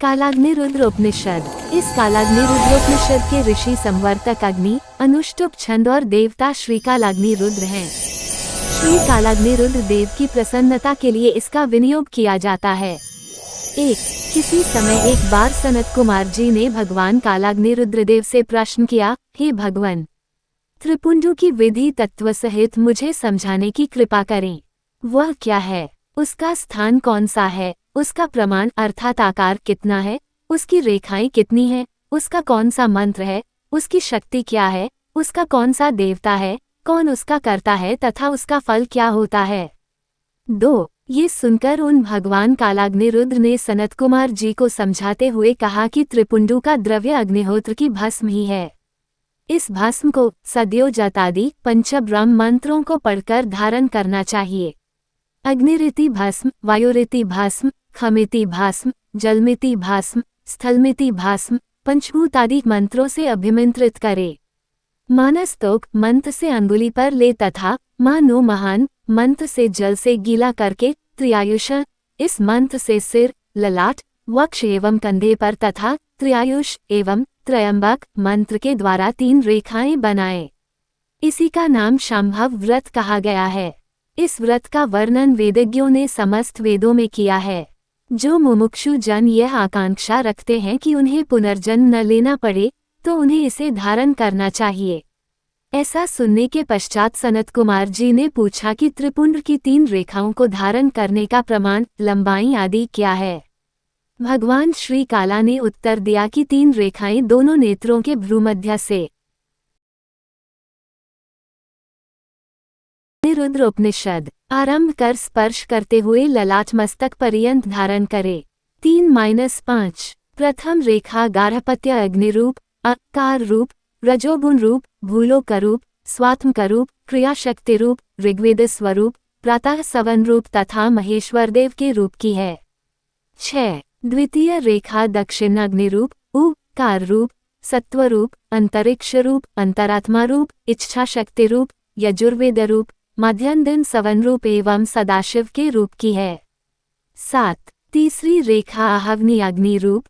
कालाग्नि रुद्र उपनिषद। इस कालाग्नि रुद्रोपनिषद के ऋषि संवर्तक अग्नि, अनुष्टुप छंद और देवता श्री कालाग्नि रुद्र हैं। श्री कालाग्नि रुद्र देव की प्रसन्नता के लिए इसका विनियोग किया जाता है। किसी समय एक बार सनत कुमार जी ने भगवान कालाग्नि रुद्रदेव से प्रश्न किया, हे भगवान, त्रिपुंडु की विधि तत्व सहित मुझे समझाने की कृपा करें। वह क्या है, उसका स्थान कौन सा है, उसका प्रमाण अर्थात आकार कितना है, उसकी रेखाएं कितनी हैं, उसका कौन सा मंत्र है, उसकी शक्ति क्या है, उसका कौन सा देवता है, कौन उसका करता है तथा उसका फल क्या होता है। 2. ये सुनकर उन भगवान कालाग्नि रुद्र ने सनत कुमार जी को समझाते हुए कहा कि त्रिपुंडु का द्रव्य अग्निहोत्र की भस्म ही है। इस भस्म को सद्यो जतादि पंचब्रह्म मंत्रों को पढ़कर धारण करना चाहिए। अग्निरिति भस्म, वायुरिति भस्म, खमिति भस्म, जलमिति भस्म, स्थलमिति भस्म, पंचभूतादि मंत्रों से अभिमंत्रित करे। मानस्तोक मंत्र से अंगुली पर ले तथा मानो महान मंत्र से जल से गीला करके त्रियायुष इस मंत्र से सिर, ललाट, वक्ष एवं कंधे पर तथा त्रियायुष एवं त्रयंबक मंत्र के द्वारा 3 रेखाएं बनाएं। इसी का नाम शांभव व्रत कहा गया है। इस व्रत का वर्णन वेदज्ञों ने समस्त वेदों में किया है। जो मुमुक्षु जन यह आकांक्षा रखते हैं कि उन्हें पुनर्जन्म न लेना पड़े, तो उन्हें इसे धारण करना चाहिए। ऐसा सुनने के पश्चात सनत कुमार जी ने पूछा कि त्रिपुंड की 3 रेखाओं को धारण करने का प्रमाण, लंबाई आदि क्या है। भगवान श्री काला ने उत्तर दिया कि 3 रेखाएं दोनों नेत्रों के भ्रूमध्य से। रुद्र उपनिषद। आरंभ कर स्पर्श करते हुए ललाट मस्तक पर्यंत धारण करे। 3-5। प्रथम रेखा गार्हपत्य अग्निरूप, अकार रूप, रजोगुण रूप, भूलोक रूप, स्वात्म का रूप, क्रियाशक्ति रूप, ऋग्वेद स्वरूप, प्रातः सवन रूप तथा महेश्वर देव के रूप की है। 6. द्वितीय रेखा दक्षिण अग्निरूप, उकार रूप, सत्वरूप, अंतरिक्ष रूप, अंतरात्मा रूप, इच्छा शक्ति रूप, यजुर्वेद रूप, मध्यम दिन सवन रूप एवं सदाशिव के रूप की है। 7. तीसरी रेखा आहवनी अग्नि रूप,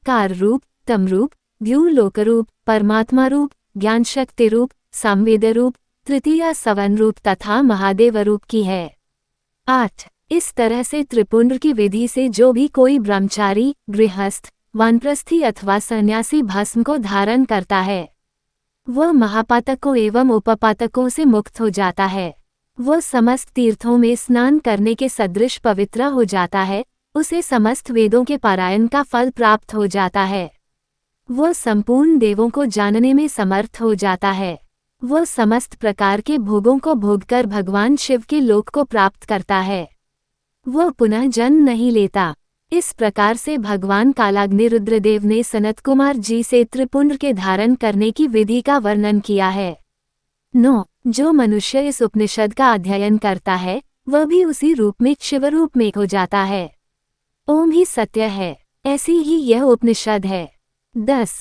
कार रूप, तम रूप, द्युलोक रूप, परमात्मा रूप, ज्ञान शक्ति रूप, संवेद रूप, तृतीय सवन रूप तथा महादेव रूप की है। 8. इस तरह से त्रिपुंड की विधि से जो भी कोई ब्रह्मचारी, गृहस्थ, वानप्रस्थी अथवा सन्यासी भस्म को धारण करता है, वह महापातकों एवं उपपातकों से मुक्त हो जाता है। वह समस्त तीर्थों में स्नान करने के सदृश पवित्र हो जाता है। उसे समस्त वेदों के पारायण का फल प्राप्त हो जाता है। वह संपूर्ण देवों को जानने में समर्थ हो जाता है। वह समस्त प्रकार के भोगों को भोगकर भगवान शिव के लोक को प्राप्त करता है। वह पुनः जन्म नहीं लेता। इस प्रकार से भगवान कालाग्नि रुद्रदेव ने सनत कुमार जी से त्रिपुंड के धारण करने की विधि का वर्णन किया है। 9. जो मनुष्य इस उपनिषद का अध्ययन करता है, वह भी उसी रूप में शिवरूप में हो जाता है। ओम ही सत्य है, ऐसी ही यह उपनिषद है। 10.